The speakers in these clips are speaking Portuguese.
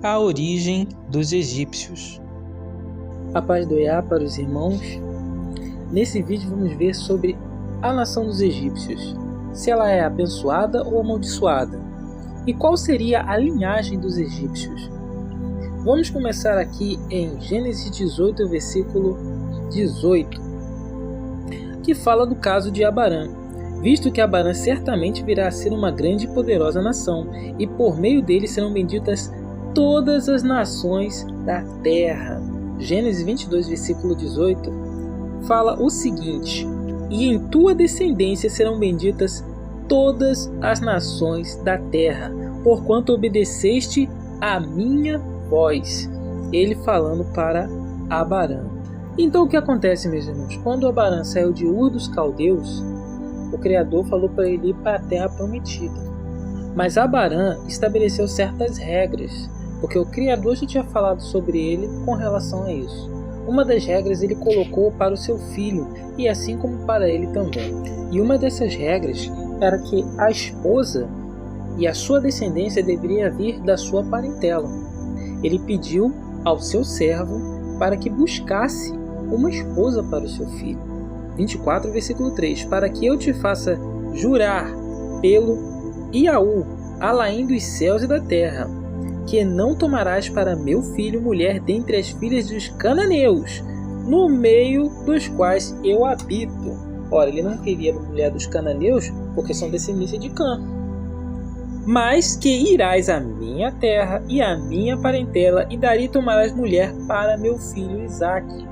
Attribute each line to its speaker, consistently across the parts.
Speaker 1: a origem dos egípcios.
Speaker 2: A paz do Iá para os irmãos. Nesse vídeo vamos ver sobre a nação dos egípcios, se ela é abençoada ou amaldiçoada, e qual seria a linhagem dos egípcios. Vamos começar aqui em Gênesis 18, versículo 18, que fala do caso de Abarã, visto que Abarã certamente virá a ser uma grande e poderosa nação, e por meio dele serão benditas todas as nações da terra. Gênesis 22, versículo 18, fala o seguinte: e em tua descendência serão benditas todas as nações da terra, porquanto obedeceste à minha voz. Ele falando para Abarã. Então o que acontece, meus irmãos? Quando Abarã saiu de Ur dos Caldeus, o Criador falou para ele ir para a terra prometida. Mas Abarã estabeleceu certas regras, porque o Criador já tinha falado sobre ele com relação a isso. Uma das regras ele colocou para o seu filho, e assim como para ele também. E uma dessas regras era que a esposa e a sua descendência deveria vir da sua parentela. Ele pediu ao seu servo para que buscasse uma esposa para o seu filho. 24, versículo 3. Para que eu te faça jurar pelo Iaú, Alaim dos céus e da terra, que não tomarás para meu filho mulher dentre as filhas dos cananeus, no meio dos quais eu habito. Ora, ele não queria mulher dos cananeus, porque são descendência de Cã. Mas que irás à minha terra e à minha parentela, e dali tomarás mulher para meu filho Isaque.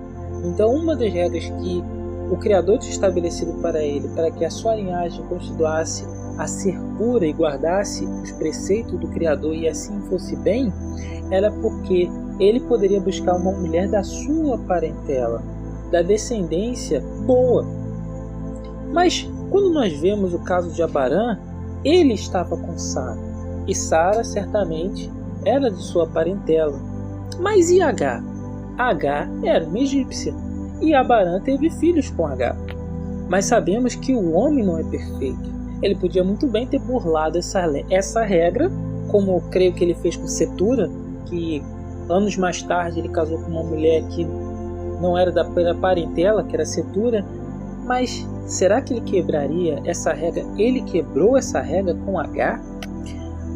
Speaker 2: Então, uma das regras que o Criador tinha estabelecido para ele, para que a sua linhagem continuasse a ser pura e guardasse os preceitos do Criador e assim fosse bem, era porque ele poderia buscar uma mulher da sua parentela, da descendência boa. Mas quando nós vemos o caso de Abarã, ele estava com Sara, e Sara certamente era de sua parentela. Mas e Agar? Agar era uma egípcia, e Abarã teve filhos com Agar. Mas sabemos que o homem não é perfeito. Ele podia muito bem ter burlado essa regra, como eu creio que ele fez com Setura, que anos mais tarde ele casou com uma mulher que não era da parentela, que era Setura. Mas será que ele quebraria essa regra? Ele quebrou essa regra com Agar?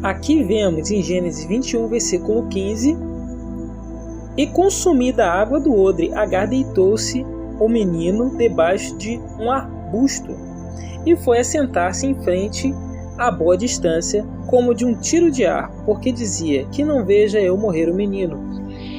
Speaker 2: Aqui vemos em Gênesis 21, versículo 15: e consumida a água do odre, Agar deitou-se o menino debaixo de um arbusto, e foi assentar-se em frente a boa distância, como de um tiro de arco, porque dizia: que não veja eu morrer o menino.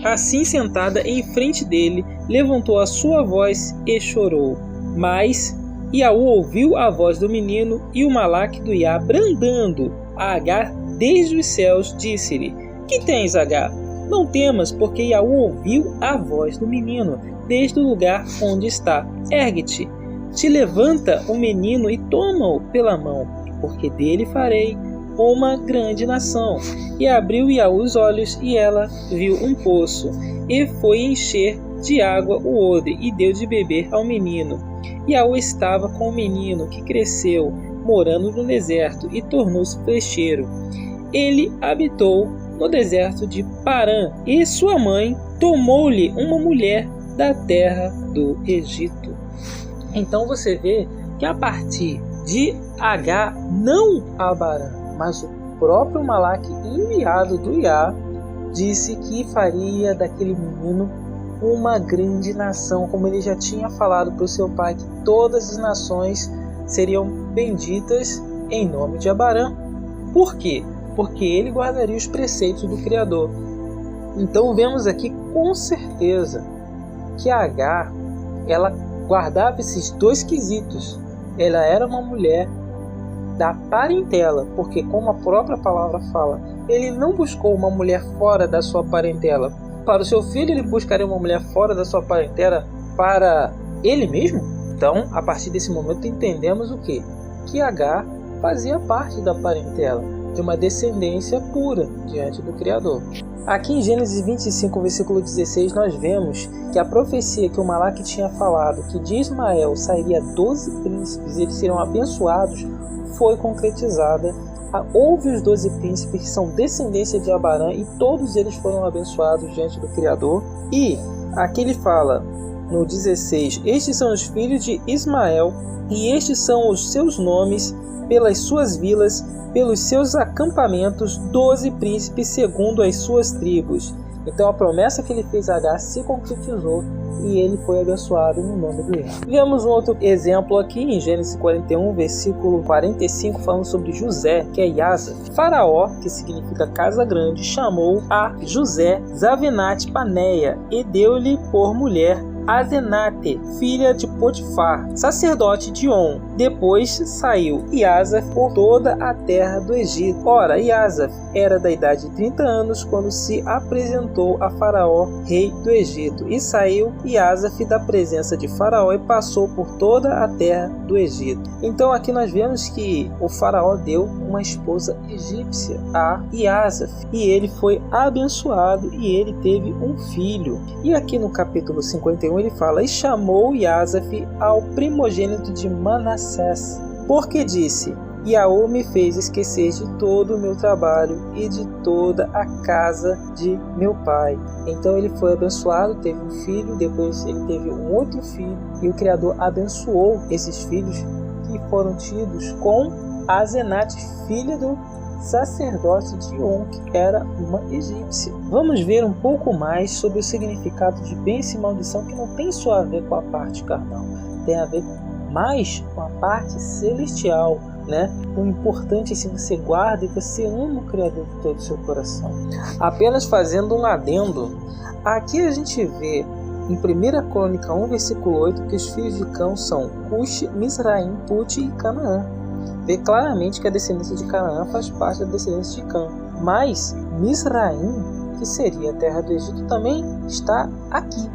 Speaker 2: Assim, sentada em frente dele, levantou a sua voz e chorou. Mas Iaú ouviu a voz do menino, e o malaque do Iá, brandando a Agar desde os céus, disse-lhe: que tens, Agar? Não temas, porque Iaú ouviu a voz do menino desde o lugar onde está. Ergue-te, te levanta o menino e toma-o pela mão, porque dele farei uma grande nação. E abriu Iaú os olhos, e ela viu um poço, e foi encher de água o odre, e deu de beber ao menino. Iaú estava com o menino, que cresceu, morando no deserto, e tornou-se flecheiro. Ele habitou no deserto de Parã, e sua mãe tomou-lhe uma mulher da terra do Egito. Então você vê que a partir de Agar, não Abarã, mas o próprio malaque enviado do Iá, disse que faria daquele menino uma grande nação, como ele já tinha falado para o seu pai, que todas as nações seriam benditas em nome de Abarã. Por quê? Porque ele guardaria os preceitos do Criador. Então vemos aqui com certeza que Agar, ela guardava esses dois quesitos. Ela era uma mulher da parentela, porque como a própria palavra fala, ele não buscou uma mulher fora da sua parentela. Para o seu filho, ele buscaria uma mulher fora da sua parentela para ele mesmo? Então, a partir desse momento, entendemos o quê? Que Agar fazia parte da parentela, de uma descendência pura diante do Criador. Aqui em Gênesis 25, versículo 16, nós vemos que a profecia que o malaque tinha falado, que de Ismael sairia 12 príncipes e eles seriam abençoados, foi concretizada houve os 12 príncipes que são descendência de Abrão e todos eles foram abençoados diante do Criador. E aqui ele fala no 16: estes são os filhos de Ismael e estes são os seus nomes pelas suas vilas, pelos seus acampamentos, 12 príncipes segundo as suas tribos. Então a promessa que ele fez a Agar se concretizou e ele foi abençoado no nome do Eterno. Vemos um outro exemplo aqui em Gênesis 41, versículo 45, falando sobre José, que é Iasa. Faraó, que significa casa grande, chamou a José Zavenate Paneia e deu-lhe por mulher Asenate, filha de Potifar, sacerdote de On. Depois saiu Iasa por toda a terra do Egito. Ora, Iasa era da idade de 30 anos quando se apresentou a Faraó, rei do Egito. E saiu Iasa da presença de Faraó e passou por toda a terra do Egito. Então aqui nós vemos que o Faraó deu uma esposa egípcia a Iasa e ele foi abençoado e ele teve um filho. E aqui no capítulo 51 ele fala: e chamou Iasa ao primogênito de Manassés, porque disse: Yahu me fez esquecer de todo o meu trabalho e de toda a casa de meu pai. Então ele foi abençoado, teve um filho, depois ele teve um outro filho, e o Criador abençoou esses filhos que foram tidos com Asenate, filha do sacerdote de On, que era uma egípcia. Vamos ver um pouco mais sobre o significado de bênção e maldição, que não tem só a ver com a parte carnal, tem a ver mais com a parte celestial, né? O importante é se você guarda e você ama o Criador de todo o seu coração. Apenas fazendo um adendo, aqui a gente vê em 1 Crônica 1, versículo 8, que os filhos de Cão são Cush, Mizraim, Put e Canaã. Vê claramente que a descendência de Canaã faz parte da descendência de Cã. Mas Mizraim, que seria a terra do Egito, também está aqui.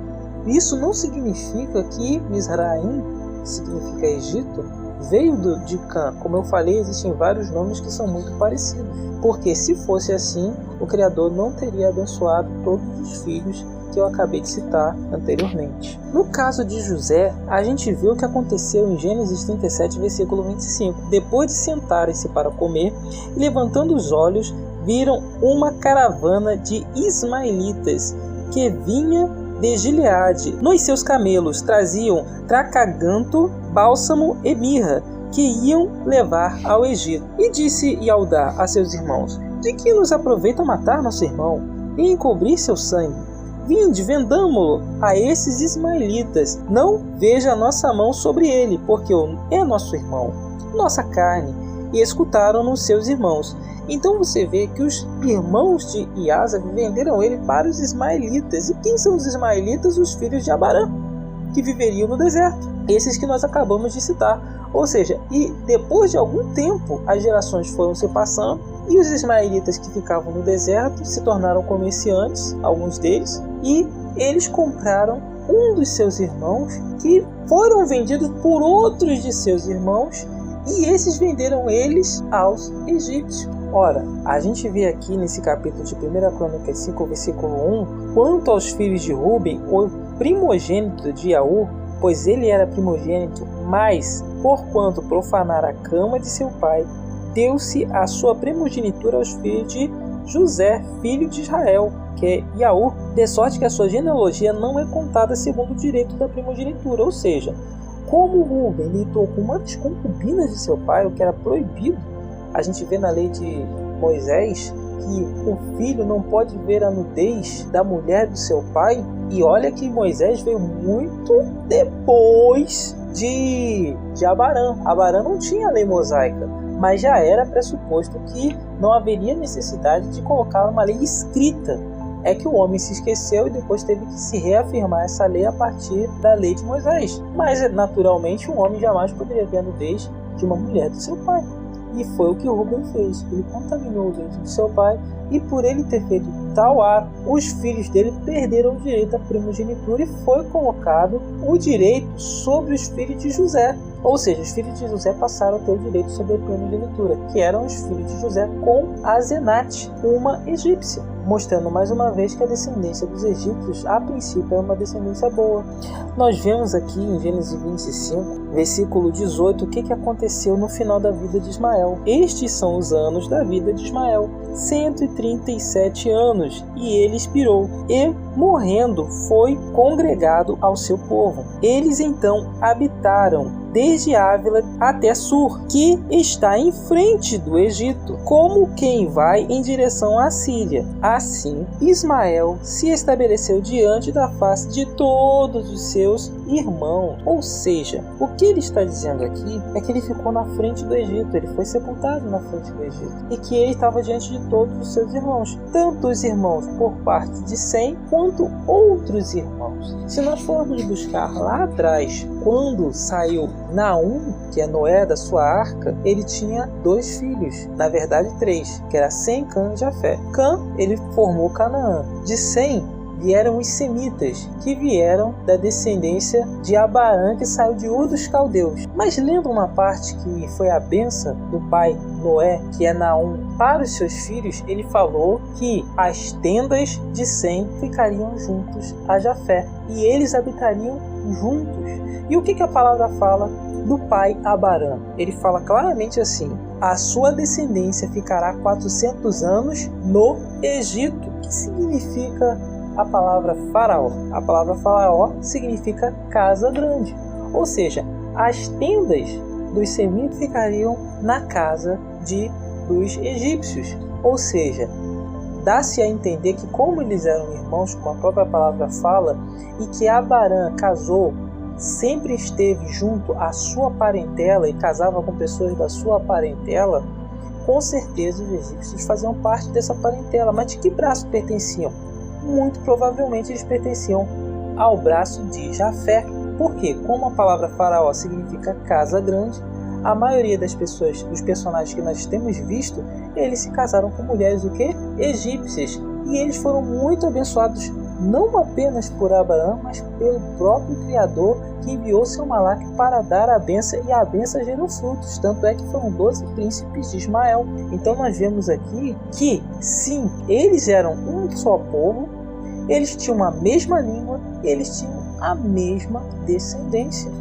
Speaker 2: Isso não significa que Mizraim, que significa Egito, veio de Cã. Como eu falei, existem vários nomes que são muito parecidos. Porque se fosse assim, o Criador não teria abençoado todos os filhos que eu acabei de citar anteriormente. No caso de José, a gente vê o que aconteceu em Gênesis 37, versículo 25. Depois de sentarem-se para comer, e levantando os olhos, viram uma caravana de ismaelitas que vinha de Gileade. Nos seus camelos traziam tracaganto, bálsamo e mirra, que iam levar ao Egito. E disse Yaudá a seus irmãos: de que nos aproveita matar nosso irmão e encobrir seu sangue? Vinde, vendamo-lo a esses ismaelitas. Não veja a nossa mão sobre ele, porque é nosso irmão, nossa carne. E escutaram-no seus irmãos. Então você vê que os irmãos de Iasa venderam ele para os ismaelitas. E quem são os ismaelitas? Os filhos de Abrão, que viveriam no deserto. Esses que nós acabamos de citar. Ou seja, e depois de algum tempo, as gerações foram se passando, e os ismaelitas que ficavam no deserto se tornaram comerciantes, alguns deles, e eles compraram um dos seus irmãos, que foram vendidos por outros de seus irmãos, e esses venderam eles aos egípcios. Ora, a gente vê aqui nesse capítulo de 1 Crônicas 5, versículo 1, quanto aos filhos de Ruben, o primogênito de Yahu, pois ele era primogênito, mas, porquanto profanara a cama de seu pai, deu-se a sua primogenitura aos filhos de José, filho de Israel, que é Yahu, de sorte que a sua genealogia não é contada segundo o direito da primogenitura. Ou seja, como Ruben lidou com uma das concubinas de seu pai, o que era proibido, a gente vê na lei de Moisés que o filho não pode ver a nudez da mulher do seu pai. E olha que Moisés veio muito depois de Abrão. Abrão não tinha a lei mosaica, mas já era pressuposto que não haveria necessidade de colocar uma lei escrita. É que o homem se esqueceu e depois teve que se reafirmar essa lei a partir da lei de Moisés. Mas, naturalmente, um homem jamais poderia ver a nudez de uma mulher do seu pai. E foi o que o Ruben fez. Ele contaminou o direito de seu pai, e por ele ter feito tal ato, os filhos dele perderam o direito à primogenitura e foi colocado o direito sobre os filhos de José. Ou seja, os filhos de José passaram a ter o direito sobre a primogenitura, que eram os filhos de José com Asenate, uma egípcia. mostrando mais uma vez que a descendência dos egípcios, a princípio, é uma descendência boa. Nós vemos aqui em Gênesis 25, versículo 18, o que aconteceu no final da vida de Ismael. Estes são os anos da vida de Ismael, 137 anos, e ele expirou, e, morrendo, foi congregado ao seu povo. Eles então habitaram desde Ávila até Sur, que está em frente do Egito, como quem vai em direção à Síria. Assim, Ismael se estabeleceu diante da face de todos os seus irmãos. Ou seja, o que ele está dizendo aqui é que ele ficou na frente do Egito, ele foi sepultado na frente do Egito, e que ele estava diante de todos os seus irmãos, tanto os irmãos por parte de Sem, quanto outros irmãos. Se nós formos buscar lá atrás, quando saiu Naum, que é Noé, da sua arca, ele tinha 2 filhos, na verdade 3, que era Sem, Cã e Jafé. Cã, ele formou Canaã. De Sem vieram os semitas, que vieram da descendência de Abarã, que saiu de Ur dos Caldeus. Mas lendo uma parte que foi a bênção do pai Noé, que é Naum, para os seus filhos, ele falou que as tendas de Sem ficariam juntos a Jafé, e eles habitariam juntos. E o que a palavra fala do pai Abarã? Ele fala claramente assim: a sua descendência ficará 400 anos no Egito. O que significa a palavra faraó? A palavra faraó significa casa grande. Ou seja, as tendas dos semitas ficariam na casa dos egípcios. Ou seja, dá-se a entender que, como eles eram irmãos, como a própria palavra fala, e que Abarã casou, sempre esteve junto à sua parentela e casava com pessoas da sua parentela, com certeza os egípcios faziam parte dessa parentela. Mas de que braço pertenciam? Muito provavelmente eles pertenciam ao braço de Jafé. Porque, como a palavra faraó significa casa grande, a maioria das pessoas, dos personagens que nós temos visto, eles se casaram com mulheres o quê? Egípcias. E eles foram muito abençoados, não apenas por Abraão, mas pelo próprio Criador, que enviou seu malaque para dar a bênção, e a bênção gerou frutos. Tanto é que foram 12 príncipes de Ismael. Então nós vemos aqui que, sim, eles eram um só povo, eles tinham a mesma língua, eles tinham a mesma descendência.